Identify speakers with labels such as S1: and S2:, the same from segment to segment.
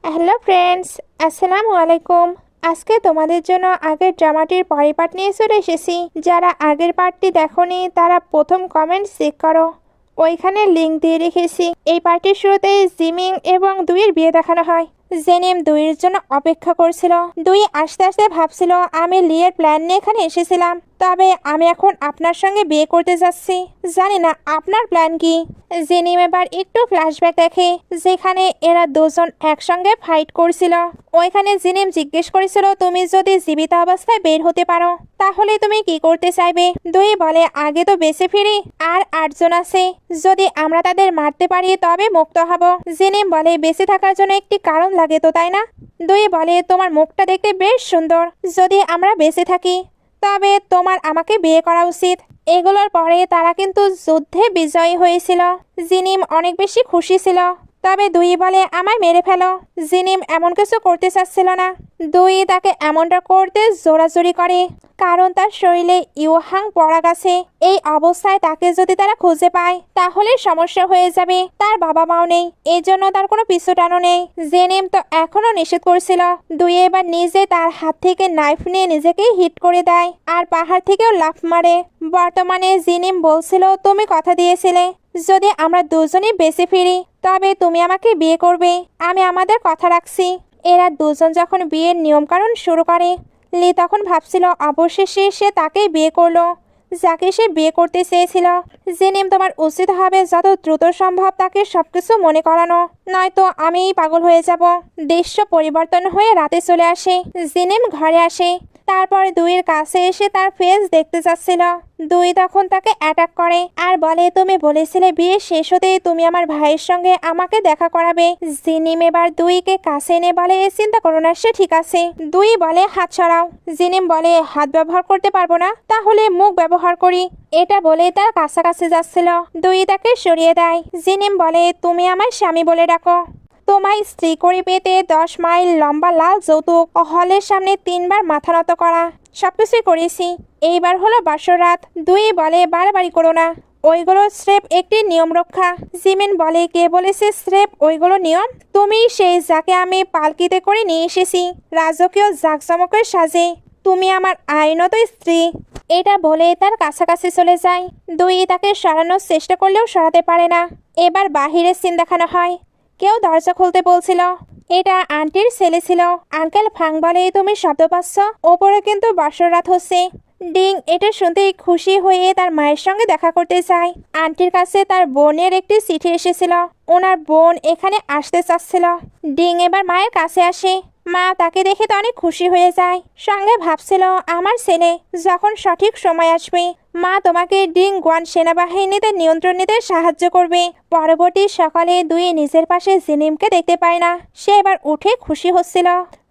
S1: Hello friends, আসসালামু আলাইকুম। আজকে তোমাদের জন্য আগের ড্রামাটির পরের পার্ট নিয়ে চলে এসেছি। যারা আগের পার্টটি দেখোনি তারা প্রথম কমেন্ট চেক করো, ওইখানে লিংক দিয়ে রেখেছি। এই পার্টির শুরুতে জিমিং এবং দুইয়ের বিয়ে দেখানো হয়। জেনিম দুইয়ের জন্য অপেক্ষা করছিল। দুই আস্তে আস্তে ভাবছিল, আমি লিয়ের প্ল্যান নিয়ে এখানে এসেছিলাম, তবে আমি এখন আপনার সঙ্গে বিয়ে করতে যাচ্ছি। জানি না আপনার প্ল্যান কি। জেনিম এবার একটু ফ্ল্যাশব্যাক দেখে, যেখানে এরা দুজন একসঙ্গে ফাইট করছিল। ওইখানে জিনিম জিজ্ঞেস করেছিল, তুমি যদি জীবিত অবস্থায় বের হতে পারো তাহলে তুমি কি করতে চাইবে? দুই বলে, আগে তো বেঁচে ফিরি, আর 8জন আছে, যদি আমরা তাদের মারতে পারি তবে মুক্ত হব। জিনিম বলে, বেঁচে থাকার জন্য একটি কারণ লাগে তো, তাই না? দুই বলে, তোমার মুখটা দেখতে বেশ সুন্দর, যদি আমরা বেঁচে থাকি তবে তোমার আমাকে বিয়ে করা উচিত। এগুলোর পরে তারা কিন্তু যুদ্ধে বিজয়ী হয়েছিল। জিনিম অনেক বেশি খুশি ছিল। তবে দুই বলে, আমায় মেরে ফেলো। জিনিম এমন কিছু করতে চাচ্ছিল না। দুই তাকে এমনটা করতে জোরাজোরি করে, কারণ তার শরীরে ইউহাং পরাগ আছে। এই অবস্থায় তাকে যদি তারা খুঁজে পায় তাহলে সমস্যা হয়ে যাবে। তার বাবা মাও নেই, এই জন্য তার কোনো পিছুটানো নেই। জেনিম তো এখনো নিষেধ করছিল। দুই এবার নিজে তার হাত থেকে নাইফ নিয়ে নিজেকে হিট করে দেয় আর পাহাড় থেকেও লাফ মারে। বর্তমানে জিনিম বলছিল, তুমি কথা দিয়েছিলে যদি আমরা দুজনেই বেঁচে ফিরি তবে তুমি আমাকে বিয়ে করবে। আমি আমাদের কথা রাখছি। এরা দুজন যখন বিয়ের নিয়মকানুন শুরু করে, লি তখন ভাবছিল অবশেষে সে তাকেই বিয়ে করলো যাকে সে বিয়ে করতে চেয়েছিল। জেনিম, তোমার উচিত হবে যত দ্রুত সম্ভব তাকে সবকিছু মনে করানো, নয়তো আমিই পাগল হয়ে যাব। দৃশ্য পরিবর্তন হয়ে রাতে চলে আসে। জেনিম ঘরে আসে, তারপর দুইয়ের কাছে এসে তার ফেস দেখতে চাচ্ছিল। দুই তখন তাকে অ্যাটাক করে আর বলে, তুমি বলেছিলে বিয়ে শেষ হতেই তুমি আমার ভাইয়ের সঙ্গে আমাকে দেখা করাবে। জিনিম এবার দুইকে কাছে এনে বলে, চিন্তা করো না, সে ঠিক আছে। দুই বলে, হাত সরাও। জিনিম বলে, হাত ব্যবহার করতে পারবো না, তাহলে মুখ ব্যবহার করি। এটা বলে তার কাছাকাছি যাচ্ছিল। দুই তাকে সরিয়ে দেয়। জিনিম বলে, তুমি আমার স্বামী বলে ডাকো। তোমায় স্ত্রী করে পেতে 10 মাইল লম্বা লাল যৌতুক, হলের সামনে 3বার মাথা নত করা, সবকিছুই করেছি। এইবার হলো বাসর রাত। দুই বলে, বাড়াবাড়ি করো না, ওইগুলো স্রেফ একটি নিয়ম রক্ষা। জিমিন বলে, কে বলেছে স্রেফ ওইগুলো নিয়ম? তুমি সেই যাকে আমি পালকিতে করে নিয়ে এসেছি রাজকীয় জাঁকজমকের সাজে, তুমি আমার আইনত স্ত্রী। এটা বলে তার কাছাকাছি চলে যায়। দুই তাকে সরানোর চেষ্টা করলেও সরাতে পারে না। এবার বাহিরের সিন দেখানো হয়। কেউ দরজা খুলতে বলছিল। এটা আন্টির ছেলে ছিল। আঙ্কেল ফাং বলে, তুমি শব্দ পাচ্ছ? ওপরে কিন্তু বাসর রাত হচ্ছে। ডিং এটা শুনতেই খুশি হয়ে তার মায়ের সঙ্গে দেখা করতে চায়। আন্টির কাছে তার বোনের একটি চিঠি এসেছিল, ওনার বোন এখানে আসতে চাচ্ছিল। ডিং এবার মায়ের কাছে আসে। মা তাকে দেখে তো অনেক খুশি হয়ে যায়, সঙ্গে ভাবছিল আমার ছেলে যখন সঠিক সময় আসবে মা তোমাকে ডিং গোয়ান সেনাবাহিনীতে নিয়ন্ত্রণ নিতে সাহায্য করবে। পরবর্তী সকালে দুই নিজের পাশে জিনিমকে দেখতে পায় না। সে এবার উঠে খুশি হচ্ছিল,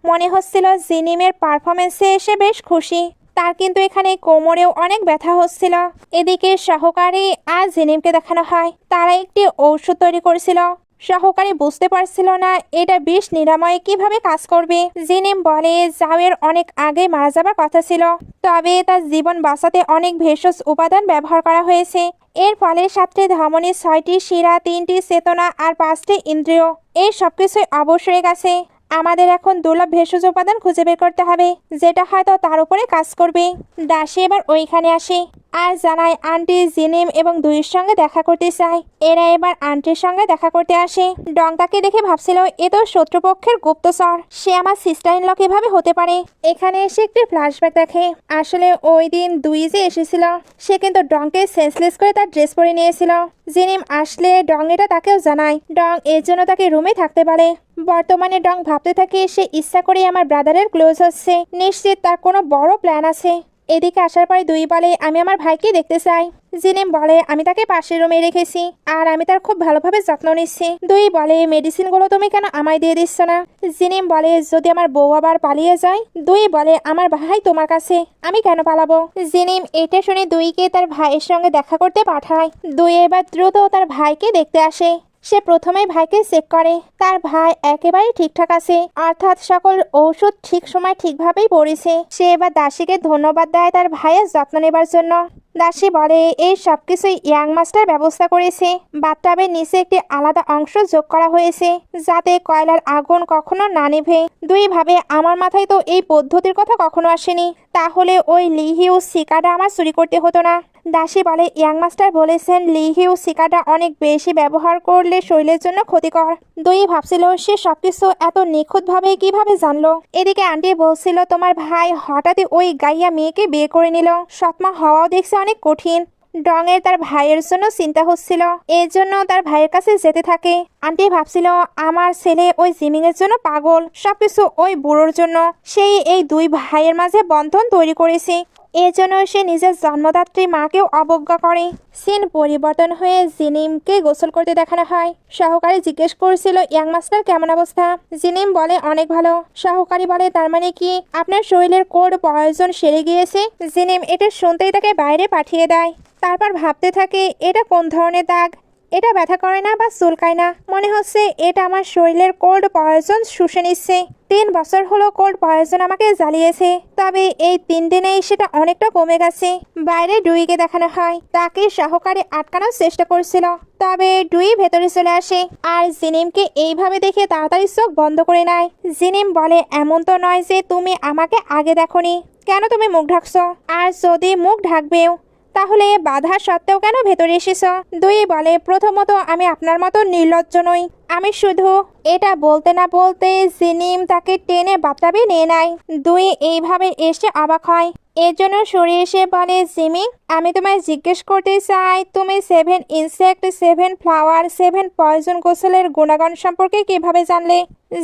S1: মনে হচ্ছিল জিনিমের পারফরমেন্সে এসে বেশ খুশি। তার কিন্তু এখানে কোমরেও অনেক ব্যথা হচ্ছিল। এদিকে সহকারী আর জিনিমকে দেখানো হয় তারা একটি ঔষধ তৈরি করছিল। সহকারী বুঝতে পারছিল না এটা বিষ নিরাময় কিভাবে কাজ করবে। জিনিম বলে, জাওয়ের অনেক আগে মারা যাবার কথা ছিল, তবে তার জীবন বাঁচাতে অনেক ভেষজ উপাদান ব্যবহার করা হয়েছে। এর ফলে 7টি ধমনী, 6টি শিরা, 3টি চেতনা আর 5টি ইন্দ্রিয়, এই সবকিছুই অবশ্যই গেছে। আমাদের এখন দুর্লভ ভেষজ উপাদান খুঁজে বের করতে হবে, যেটা হয়তো তার উপরে কাজ করবে। দাসী এবার ওইখানে আসে আর জানায় আন্টি জিনিম এবং দুইয়ের সঙ্গে দেখা করতে চায়। এরা এবার আন্টির সঙ্গে দেখা করতে আসে। ডং তাকে দেখে ভাবছিল, এ তো শত্রুপক্ষের গুপ্তচর, সে আমার সিস্টার ইন ল কিভাবে হতে পারে। এখানে এসে একটি ফ্ল্যাশব্যাক দেখে। আসলে ওই দিন দুই যে এসেছিল, সে কিন্তু ডংকে সেন্সলেস করে তার ড্রেস পরে নিয়েছিল। জিনিম আসলে ডং এটা তাকেও জানায়। ডং এর জন্য তাকে রুমে থাকতে বলে। বর্তমানে ডং ভাবতে থাকে, সে ইচ্ছা করে আমার ব্রাদারের ক্লোজ হচ্ছে, নিশ্চিত তার কোনো বড় প্ল্যান আছে। এদিকে আসার পরে দুই বলে, আমি আমার ভাইকে দেখতে চাই। জিনিম বলে, আমি তাকে পাশের রুমে রেখেছি আর আমি তার খুব ভালোভাবে যত্ন নিচ্ছি। দুই বলে, মেডিসিনগুলো তুমি কেন আমায় দিয়ে দিচ্ছ না? জিনিম বলে, যদি আমার বউ আবার পালিয়ে যায়। দুই বলে, আমার ভাই তোমার কাছে, আমি কেন পালাবো? জিনিম এটা শুনে দুইকে তার ভাইয়ের সঙ্গে দেখা করতে পাঠায়। দুই এবার দ্রুত তার ভাইকে দেখতে আসে। সে প্রথমে ভাইকে চেক করে, তার ভাই একেবারে ঠিকঠাক আছে, অর্থাৎ সকল ঔষধ ঠিক সময় ঠিকভাবেই পড়েছে। সে এবার দাসীকে ধন্যবাদ দেয় তার ভাইয়ের যত্ন নেবার জন্য। দাসী বলে এই সব কিছুই ইয়াং মাস্টার ব্যবস্থা করেছে। বাথটাবের নিচে একটি আলাদা অংশ যোগ করা হয়েছে যাতে কয়লার আগুন কখনো না নিভে। দুই ভাবে আমার মাথায় তো এই পদ্ধতির কথা কখনো আসেনি, তাহলে ওই লিহিউ শিকাটা আমার চুরি করতে হতো না। দাসী বলে ইয়াং মাস্টার বলেছেন লিহিউ শিকাটা অনেক বেশি ব্যবহার করলে শরীরের জন্য ক্ষতিকর। দুই ভাবছিল সে সবকিছু এত নিখুঁতভাবে কিভাবে জানলো। এদিকে আন্টি বলছিল তোমার ভাই হঠাৎই ওই গাইয়া মেয়েকে বিয়ে করে নিল। সৎমা হওয়াও দেখছে অনেক কঠিন। ডংয়ের তার ভাইয়ের জন্য চিন্তা হচ্ছিল, এর জন্য তার ভাইয়ের কাছে যেতে থাকে। আন্টি ভাবছিল আমার ছেলে ওই জিমিং এর জন্য পাগল, সবকিছু ওই বুড়োর জন্য। সেই এই দুই ভাইয়ের মাঝে বন্ধন তৈরি করেছে, এর জন্য সে নিজের জন্মদাত্রী মাকেও অবজ্ঞা করে। সিন পরিবর্তন হয়ে জিনিমকে গোসল করতে দেখানো হয়। সহকারী জিজ্ঞেস করছিল ইয়াং মাস্টার কেমন অবস্থা। জিনিম বলে অনেক ভালো। সহকারী বলে তার মানে কি আপনার শরীরের কোড পয়জন সেরে গিয়েছে। জিনিম এটা শুনতেই তাকে বাইরে পাঠিয়ে দেয়। তারপর ভাবতে থাকে এটা কোন ধরনের দাগ, এটা ব্যথা করে না বা চুলকায় না, মনে হচ্ছে এটা আমার শরীরের কোল্ড পয়জন শুষে নিচ্ছে। 3 বছর হলো কোল্ড পয়জন আমাকে জ্বালিয়েছে, তবে এই 3 দিনেই সেটা অনেকটা কমে গেছে। বাইরে ডুইকে দেখানো হয়, তাকে সহকারে আটকানোর চেষ্টা করছিল, তবে ডুই ভেতরে চলে আসে আর জিনিমকে এইভাবে দেখে তাড়াতাড়ি চোখ বন্ধ করে নেয়। জিনিম বলে এমন তো নয় যে তুমি আমাকে আগে দেখোনি, কেন তুমি মুখ ঢাকছো? আর যদি মুখ ঢাকবেও তাহলে বাধা সত্ত্বেও কেন ভেতরে এসেছ? দুই বলে প্রথমত আমি আপনার মতো নির্লজ্জ নই। আমি শুধু এটা বলতে না বলতে জিনিম তাকে টেনে বাতাবে নিয়ে নেয়। দুই এইভাবে এসে অবাক হয়, এর জন্য সরে এসে বলে জিমিং আমি তোমায় জিজ্ঞেস করতে চাই তুমি 7 ইনসেক্ট 7 ফ্লাওয়ার 7 পয়জন গোসলের গুণাগুণ সম্পর্কে কিভাবে জানলে?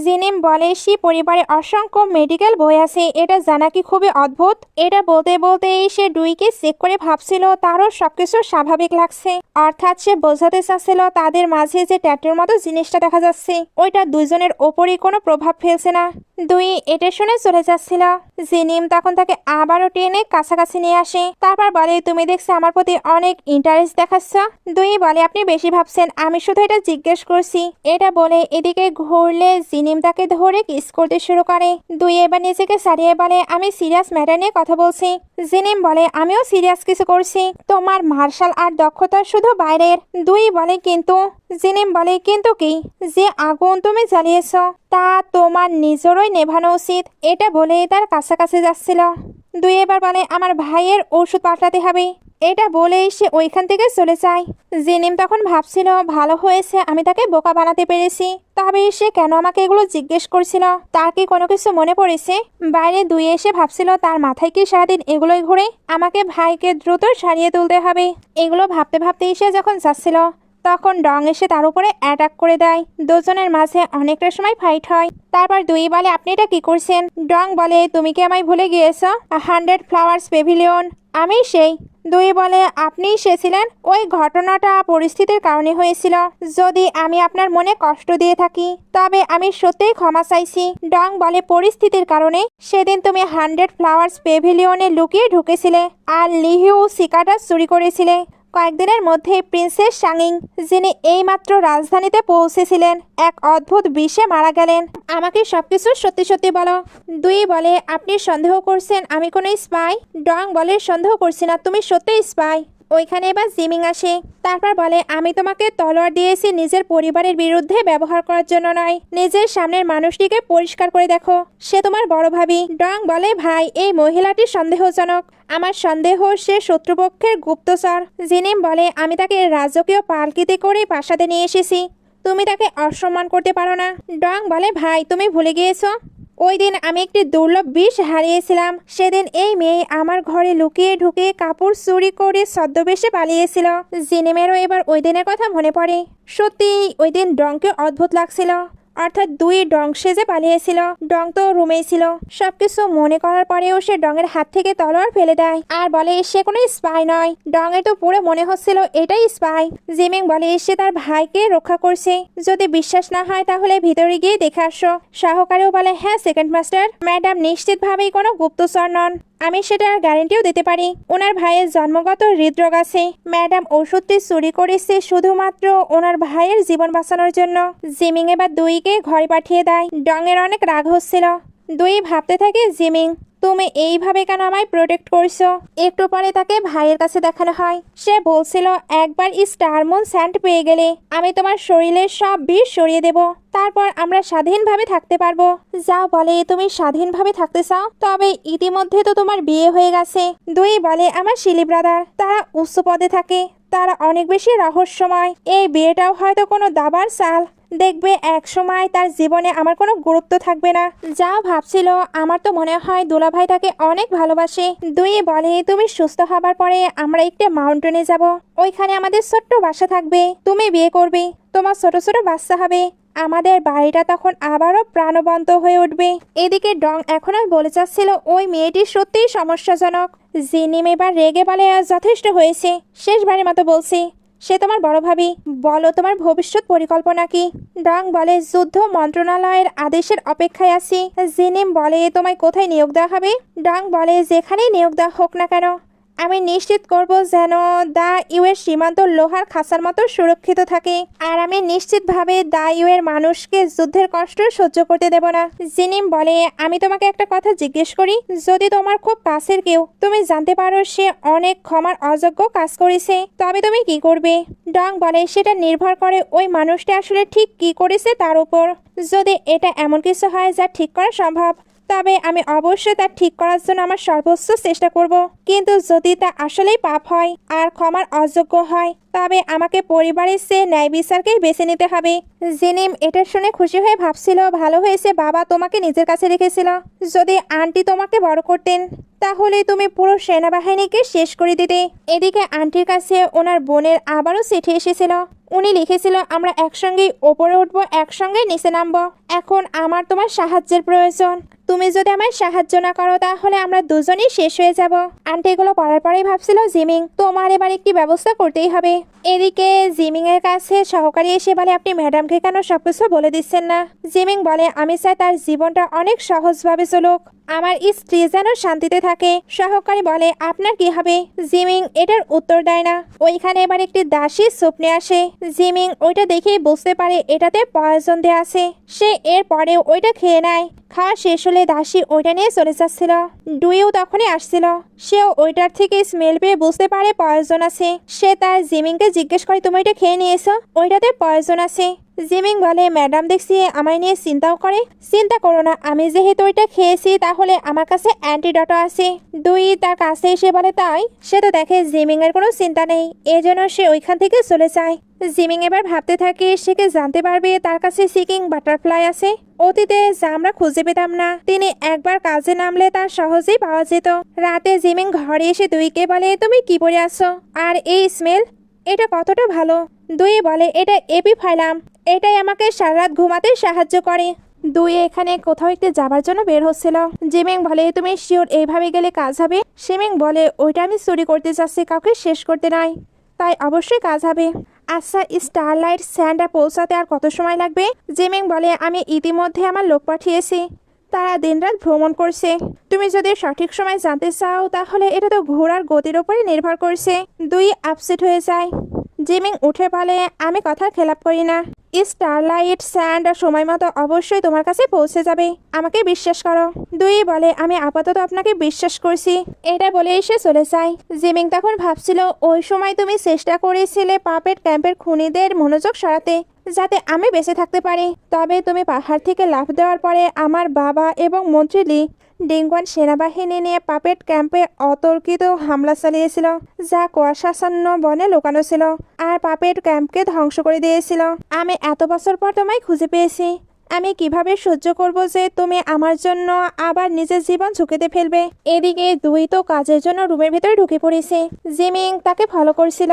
S1: জিনিম বলে সে পরিবারে অসংখ্য মেডিকেল বই আছে, এটা জানা কি খুবই অদ্ভুত। এটা বলতে বলতেই সে ডুইকে চেক করে ভাবছিল তারও সবকিছু স্বাভাবিক লাগছে, অর্থাৎ সে বোঝাতে চাচ্ছিল তাদের মাঝে যে ট্যাটুর মতো জিনিসটা দেখা যাচ্ছে ওইটা দুইজনের ওপরই কোনো প্রভাব ফেলছে না। দুই এটা শুনে চলে যাচ্ছিল। জিনিম তখন তাকে আবারও টেনে কাছাকাছি নিয়ে আসে, তারপর বলে তুমি দেখছি আমার প্রতি অনেক ইন্টারেস্ট দেখাচ্ছ। দুই বলে আপনি বেশি ভাবছেন, আমি শুধু এটা জিজ্ঞেস করছি। এটা বলে এদিকে ঘুরলে জিনিম তাকে ধরে কিস করতে শুরু করে। দুই এবার নিজেকে সারিয়ে বলে আমি সিরিয়াস ম্যাটার নিয়ে কথা বলছি। জিনিম বলে আমিও সিরিয়াস কিছু করছি, তোমার মার্শাল আর্ট দক্ষতা শুধু বাইরের। দুই বলে কিন্তু। জিনিম বলে কিন্তু কি? যে আগুন তুমি জ্বালিয়েছ তা তোমার নিজেরই নেভানো উচিত। এটা বলে তার কাছাকাছি যাচ্ছিল। দুই এবার বলে আমার ভাইয়ের ওষুধ পাঠাতে হবে। এটা বলেই সে ওইখান থেকে চলে যায়। জিনিম তখন ভাবছিল ভালো হয়েছে আমি তাকে বোকা বানাতে পেরেছি, তবে সে কেন আমাকে এগুলো জিজ্ঞেস করছিল? তার কি কোনো কিছু মনে পড়েছে? বাইরে দুই এসে ভাবছিল তার মাথায় কি সারাদিন এগুলোই ঘুরে। আমাকে ভাইকে দ্রুত সারিয়ে তুলতে হবে। এগুলো ভাবতে ভাবতেই সে যখন যাচ্ছিল তখন ডং এসে তার উপরে অ্যাটাক করে দেয়। দুজনের মাঝে অনেকটা সময় ফাইট হয়। তারপর দুই বলে আপনি এটা কি করছেন? ডং বলে তুমি কি আমায় ভুলে গিয়েছ? 100 ফ্লাওয়ার্স পেভিলিয়ন, আমি সেই। দুই বলে আপনিই সে ছিলেন। ওই ঘটনাটা পরিস্থিতির কারণে হয়েছিল। যদি আমি আপনার মনে কষ্ট দিয়ে থাকি তবে আমি সত্যিই ক্ষমা চাইছি। ডং বলে পরিস্থিতির কারণে? সেদিন তুমি 100 ফ্লাওয়ার্স পেভিলিয়নে লুকিয়ে ঢুকেছিলে আর লিহিউ শিকাটা চুরি করেছিলে। কয়েকদিনের মধ্যে প্রিন্সেস শাংইং যিনি এইমাত্র রাজধানীতে পৌঁছেছিলেন এক অদ্ভুত বিষে মারা গেলেন। আমাকে সবকিছু সত্যি সত্যি বলো। দুই বলে আপনি সন্দেহ করছেন আমি কোনো স্পাই? ডং বলে সন্দেহ করছি না, তুমি সত্যিই স্পাই। ওইখানে এবার জিমিং আসে, তারপর বলে আমি তোমাকে তলোয়ার দিয়েছি নিজের পরিবারের বিরুদ্ধে ব্যবহার করার জন্য নয়। নিজের সামনের মানুষটিকে পরিষ্কার করে দেখো, সে তোমার বড় ভাবি। ডং বলে ভাই এই মহিলাটি সন্দেহজনক, আমার সন্দেহ সে শত্রুপক্ষের গুপ্তচর। জিনিম বলে আমি তাকে রাজকীয় পালকিতে করে প্রাসাদে নিয়ে এসেছি, তুমি তাকে অসম্মান করতে পারো না। ডং বলে ভাই তুমি ভুলে গিয়েছো ওই দিন আমি একটি দুর্লভ বিষ হারিয়েছিলাম। সেদিন এই মেয়ে আমার ঘরে লুকিয়ে ঢুকে কাপড় চুরি করে ছদ্মবেশে পালিয়েছিল। জিনিমেরও এবার ওই দিনের কথা মনে পড়ে। সত্যি ওই দিন ডংকে অদ্ভুত লাগছিল, অর্থাৎ দুই ডং সেজে পালিয়েছিল। ডং তো রুমেই ছিল। সবকিছু মনে করার পরেও সে ডংয়ের হাত থেকে তলোয়ার ফেলে দেয় আর বলে সে কোনো স্পাই নয়। ডং এর তো পুরো মনে হচ্ছিল এটাই স্পাই। জিমিং বলে সে তার ভাইকে রক্ষা করছে, যদি বিশ্বাস না হয় তাহলে ভিতরে গিয়ে দেখে আসো। সহকারীও বলে হ্যাঁ সেকেন্ড মাস্টার, ম্যাডাম নিশ্চিতভাবেই কোনো গুপ্তচর নন, আমি সেটার গ্যারেন্টিও দিতে পারি। ওনার ভাইয়ের জন্মগত হৃদরোগ আছে, ম্যাডাম ওষুধটি চুরি করেছে শুধুমাত্র ওনার ভাইয়ের জীবন বাঁচানোর জন্য। জিমিং এবার দুইকে ঘরে পাঠিয়ে দেয়। ডং এর অনেক রাগ হচ্ছিল। দুই ভাবতে থাকে জিমিং তুমি এইভাবে কেন আমায় প্রোটেক্ট করছো? একটু পরে তাকে ভাইয়ের কাছে দেখানো হয়। সে বলছিল একবার স্টারমুন স্যান্ড পেয়ে গেলে আমি তোমার শরীরের সব বিষ সরিয়ে দেব, তারপর আমরা স্বাধীনভাবে থাকতে পারবো। যাও বলে তুমি স্বাধীনভাবে থাকতে চাও, তবে ইতিমধ্যে তো তোমার বিয়ে হয়ে গেছে। দুই বলে আমার শিলি ব্রাদার, তারা উচ্চ পদে থাকে, তারা অনেক বেশি রহস্যময়। এই বিয়েটাও হয়তো কোনো দাবার চাল। দেখবে এক সময় তার জীবনে আমার কোনো গুরুত্ব থাকবে না। যা ভাবছিল, আমার তো মনে হয় দুলাভাই তাকে অনেক ভালোবাসে। দুই বলে তুমি সুস্থ হবার পরে আমরা একটি মাউন্টেনে যাব, ওইখানে আমাদের ছোট্ট বাসা থাকবে, তুমি বিয়ে করবে, তোমার ছোট ছোট বাচ্চা হবে, আমাদের বাড়িটা তখন আবারও প্রাণবন্ত হয়ে উঠবে। এদিকে ডং এখনো বলে যাচ্ছিল ওই মেয়েটি সত্যিই সমস্যাজনক। জিনিম এবার রেগে বলে যথেষ্ট হয়েছে, শেষবারের মতো বলছি, সে তোমার বড় ভাবি, বলো তোমার ভবিষ্যৎ পরিকল্পনা কি? ডং বলে যুদ্ধ মন্ত্রণালয়ের আদেশের অপেক্ষায় আছি। জিনিম বলে তোমায় কোথায় নিয়োগ দেওয়া হবে? ডং বলে যেখানেই নিয়োগ দেওয়া হোক না কেন, আমি নিশ্চিত করব যেন দা ইউএর সীমান্ত লোহার খাঁচার মতো সুরক্ষিত থাকে, আর আমি নিশ্চিতভাবে দা ইউএর মানুষকে যুদ্ধের কষ্ট সহ্য করতে দেব না। জিনিম বলে আমি তোমাকে একটা কথা জিজ্ঞেস করি, যদি তোমার খুব কাছের কেউ তুমি জানতে পারো সে অনেক ক্ষমার অযোগ্য কাজ করেছে, তবে তুমি কি করবে? ডং বলে সেটা নির্ভর করে ওই মানুষটা আসলে ঠিক কি করেছে তার উপর। যদি এটা এমন কিছু হয় যা ঠিক করা সম্ভব, তবে আমি অবশ্যই তা ঠিক করার জন্য আমার সর্বোচ্চ চেষ্টা করব। কিন্তু যদি তা আসলেই পাপ হয় আর ক্ষমার অযোগ্য হয়, তবে আমাকে পরিবারের চেয়ে ন্যায় বিচারকেই বেছে নিতে হবে। জিনিম এটা শুনে খুশি হয়ে ভাবছিল ভালো হয়েছে বাবা তোমাকে নিজের কাছে রেখেছিল। যদি আন্টি তোমাকে বড় করতেন তাহলে তুমি পুরো সেনাবাহিনীকে শেষ করে দিতে। এদিকে আন্টির কাছে ওনার বোনের আবারও চিঠি এসেছিল। উনি লিখেছিল আমরা একসঙ্গেই ওপরে উঠবো, একসঙ্গেই নিচে নামবো। এখন আমার তোমার সাহায্যের প্রয়োজন। তুমি যদি আমায় সাহায্য না করো তাহলে আমরা দুজনেই শেষ হয়ে যাব। আন্টি এগুলো পড়ার পরেই ভাবছিল জিমিং তোমার এবার একটি ব্যবস্থা করতেই হবে। এদিকে জিমিং এর কাছে সহকারী এসে বলে আপনি ম্যাডামকে কেন সবকিছু বলে দিচ্ছেন না? জিমিং বলে আমি চাই তার জীবনটা অনেক সহজভাবে চলুক, আমার স্ত্রী যেন শান্তিতে থাকে। সহকারী বলে আপনার কি হবে? জিমিং এটার উত্তর দেয় না। ওইখানে এবার একটি দাসী স্বপ্নে আসে। জিমিং ওইটা দেখেই বুঝতে পারে এটাতে পয়জন দেয়া আছে। সে এর পরেও ওইটা খেয়ে নেয়। খাওয়া শেষ হলে দাসী ওইটা নিয়ে চলে যাচ্ছিল। ডুইও তখনই আসছিল। সেও ওইটার থেকে স্মেল পেয়ে বুঝতে পারে পয়জন আছে। সে তার জিমিংকে জিজ্ঞেস করে তুমি এটা খেয়ে নিয়েছো, ওইটাতে পয়জন আছে। জিমিং বলে ম্যাডাম দেখছি আমায় নিয়ে চিন্তাও করে। চিন্তা করো না, আমি যেহেতু ওইটা খেয়েছি তাহলে আমার কাছে অ্যান্টিডট আছে। দুই তার কাছে এসে বলে তাই? সে তো দেখে জিমিং এর কোনো চিন্তা নেই, এজন্য সে ওইখান থেকে চলে যায়। জিমিং এবার ভাবতে থাকে সে কি জানতে পারবে তার কাছে সিকিং বাটারফ্লাই আছে, অতীতে যা আমরা খুঁজে পেতাম না। তিনি একবার কাজে নামলে তা সহজেই পাওয়া যেত। রাতে জিমিং ঘরে এসে দুইকে বলে তুমি কি পরে আছো, আর এই স্মেল এটা কতটা ভালো? দুই বলে এটা এপিফাইলাম, এটাই আমাকে সারা রাত ঘুমাতে সাহায্য করে। দুই এখানে কোথাও একটু যাবার জন্য বের হচ্ছিল। জিমিং বলে তুমি শিওর এইভাবে গেলে কাজ হবে? সিমিং বলে ওইটা আমি চুরি করতে চাচ্ছি, কাউকে শেষ করতে নাই, তাই অবশ্যই কাজ হবে। আচ্ছা স্টারলাইট স্যান্ডা পৌঁছাতে আর কত সময় লাগবে? জিমিং বলে আমি ইতিমধ্যে আমার লোক পাঠিয়েছি, তারা দিনরাত ভ্রমণ করছে। তুমি যদি সঠিক সময় জানতে চাও তাহলে এটা তো ঘোড়ার গতির উপরে নির্ভর করছে। দুই আপসেট হয়ে যায়। জিমিং উঠে বলে আমি কথার খেলাপ করি না, স্টারলাইট স্যান্ড সময় মতো অবশ্যই তোমার কাছে পৌঁছে যাবে, আমাকে বিশ্বাস করো। দুই বলে আমি আপাতত আপনাকে বিশ্বাস করছি। এটা বলে এসে চলে যায়। জিমিং তখন ভাবছিল ওই সময় তুমি চেষ্টা করেছিলে পাপেট ক্যাম্পের খুনিদের মনোযোগ সরাতে, যাতে আমি বেঁচে থাকতে পারি। তবে তুমি পাহাড় থেকে লাফ দেওয়ার পরে আমার বাবা এবং মন্ত্রী লি ডিঙ্গওয়ান সেনাবাহিনী নিয়ে পাপেট ক্যাম্পে অতর্কিত হামলা চালিয়েছিল, যা কুয়াশাচ্ছন্ন বনে লুকানো ছিল, আর পাপেট ক্যাম্পকে ধ্বংস করে দিয়েছিল। আমি এত বছর পর তোমায় খুঁজে পেয়েছি। আমি কিভাবে সহ্য করব যে তুমি আমার জন্য আবার নিজের জীবন ঝুঁকিতে ফেলবে? এদিকে দুই তো কাজের জন্য রুমের ভেতরে ঢুকে পড়েছে। জিমিং তাকে ফলো করছিল।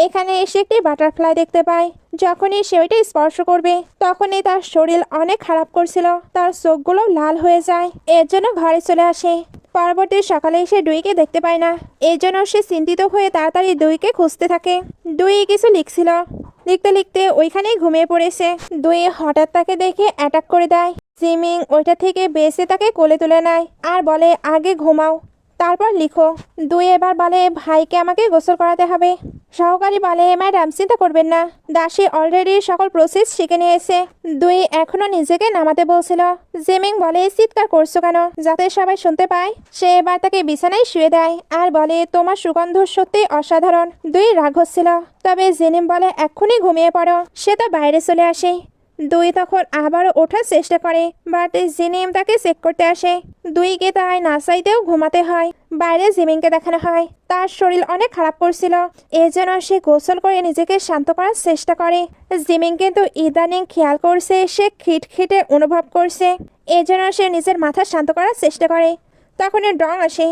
S1: এখানে এসে একটি বাটারফ্লাই দেখতে পায়। যখনই সে ওইটা স্পর্শ করবে তখনই তার শরীর অনেক খারাপ করছিল, তার চোখগুলো লাল হয়ে যায়। এর জন্য ঘরে চলে আসে। পরবর্তী সকালে এসে ডুইকে দেখতে পায় না, এর জন্য সে চিন্তিত হয়ে তাড়াতাড়ি ডুইকে খুঁজতে থাকে। ডুই কিছু লিখছিল, লিখতে লিখতে ওইখানেই ঘুমিয়ে পড়েছে। দুই হঠাৎ তাকে দেখে অ্যাটাক করে দেয়। জিমিং ওইটা থেকে বেঁচে তাকে কোলে তুলে নেয় আর বলে আগে ঘুমাও, তারপর লিখো। 2 এবার বলে ভাইকে আমাকে গোসল করাতে হবে। সহকারী বলে ম্যাডাম চিন্তা করবেন না, দাসী অলরেডি সকল প্রসেস শিখে নিয়েছে। 2 এখনো নিজেকে নামাতে বলছিল। জিমিং বলে চিৎকার করছো কেন, যাতে সবাই শুনতে পায়। সে এবার তাকে বিছানায় শুয়ে দেয় আর বলে তোমার সুগন্ধ সত্যি অসাধারণ। 2 রাগ হচ্ছিল, তবে জিনিম বলে এক্ষুনি ঘুমিয়ে পড়ো। সে তো বাইরে চলে আসে। 2 তখন আবারও ওঠার চেষ্টা করে, বাট জিনিম তাকে চেক করতে আসে। 2কে তাই না চাইতেও ঘুমাতে হয়। বাইরে জিমিংকে দেখানো হয় তার শরীর অনেক খারাপ করছিল, এজন্য সে গোসল করে নিজেকে শান্ত করার চেষ্টা করে। জিমিং কিন্তু ইদানিং খেয়াল করছে সে খিটখিটে অনুভব করছে, এজন্য সে নিজের মাথা শান্ত করার চেষ্টা করে। তখনই ডং আসে।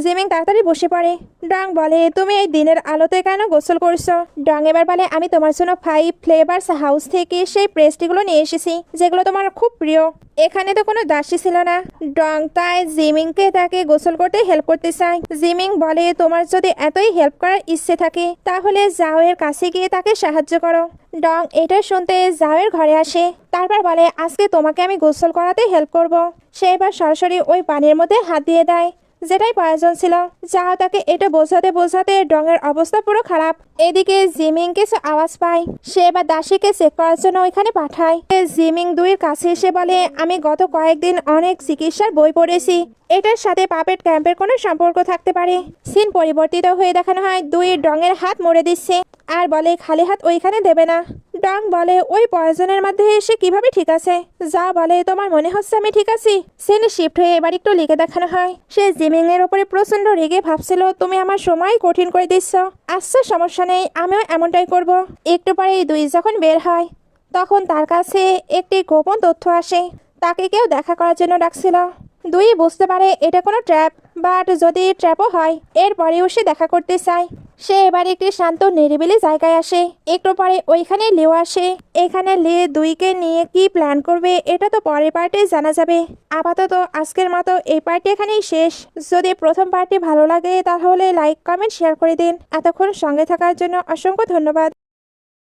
S1: জিমিং তাড়াতাড়ি বসে পড়ে। ডং বলে তুমি এই দিনের আলোতে কেন গোসল করছো? ডং এবার বলে আমি তোমার জন্য 5 ফ্লেভার্স হাউস থেকে সেই পেস্ট্রিগুলো নিয়ে এসেছি, যেগুলো তোমার খুব প্রিয়। এখানে তো কোনো দাসী ছিল না। ডং তাই জিমিংকে তাকে গোসল করতে হেল্প করতে চায়। জিমিং বলে তোমার যদি এতই হেল্প করার ইচ্ছে থাকে তাহলে জাওয়ের কাছে গিয়ে তাকে সাহায্য করো। ডং এটা শুনতে জাওয়ের ঘরে আসে। তারপর বলে আজকে তোমাকে আমি গোসল করাতে হেল্প করব। সে এবার সরাসরি ওই পানির মধ্যে হাত দিয়ে দেয়, যেটাই প্রয়োজন ছিল। যাও তাকে এটা বোঝাতে বোঝাতে ডঙের অবস্থা পুরো খারাপ। এদিকে জিমিং কিছু আওয়াজ পায়, সে এবার দাসীকে চেক করার জন্য ওইখানে পাঠায়। জিমিং 2-এর কাছে এসে বলে আমি গত কয়েকদিন অনেক চিকিৎসার বই পড়েছি, এটার সাথে পাপেট ক্যাম্পের কোনো সম্পর্ক থাকতে পারে। সিন পরিবর্তিত হয়ে দেখানো হয় 2 ডঙের হাত মুড়ে দিচ্ছে আর বলে খালি হাত ওইখানে দেবে না। ডং বলে ওই পয়জনের মধ্যে এসে কিভাবে ঠিক আছে? যা বলে তোমার মনে হচ্ছে আমি ঠিক আছি। সিন শিফট হয়ে এবার একটু লিখে দেখানো হয় সে জিমিং এর উপরে প্রচন্ড রেগে ভাবছিল তুমি আমার সময় কঠিন করে দিচ্ছ। আচ্ছা সমস্যা নেই, আমিও এমনটাই করব। একটু পরে 2 যখন বের হয় তখন তার কাছে একটি গোপন তথ্য আসে, তাকে কেউ দেখা করার জন্য ডাকছিল। 2 বুঝতে পারে এটা কোনো ট্র্যাপ, বাট যদি ট্র্যাপও হয় এরপরেও সে দেখা করতে চায়। সে এবার একটি শান্ত নিরিবিলি জায়গায় আসে। একটু পরে ওইখানে লিও আসে। এখানে লে 2কে নিয়ে কি প্ল্যান করবে এটা তো পরের পার্টে জানা যাবে। আপাতত আজকের মতো এই পার্টি এখানেই শেষ। যদি প্রথম পার্টি ভালো লাগে তাহলে লাইক কমেন্ট শেয়ার করে দিন। এতক্ষণ সঙ্গে থাকার জন্য অসংখ্য ধন্যবাদ।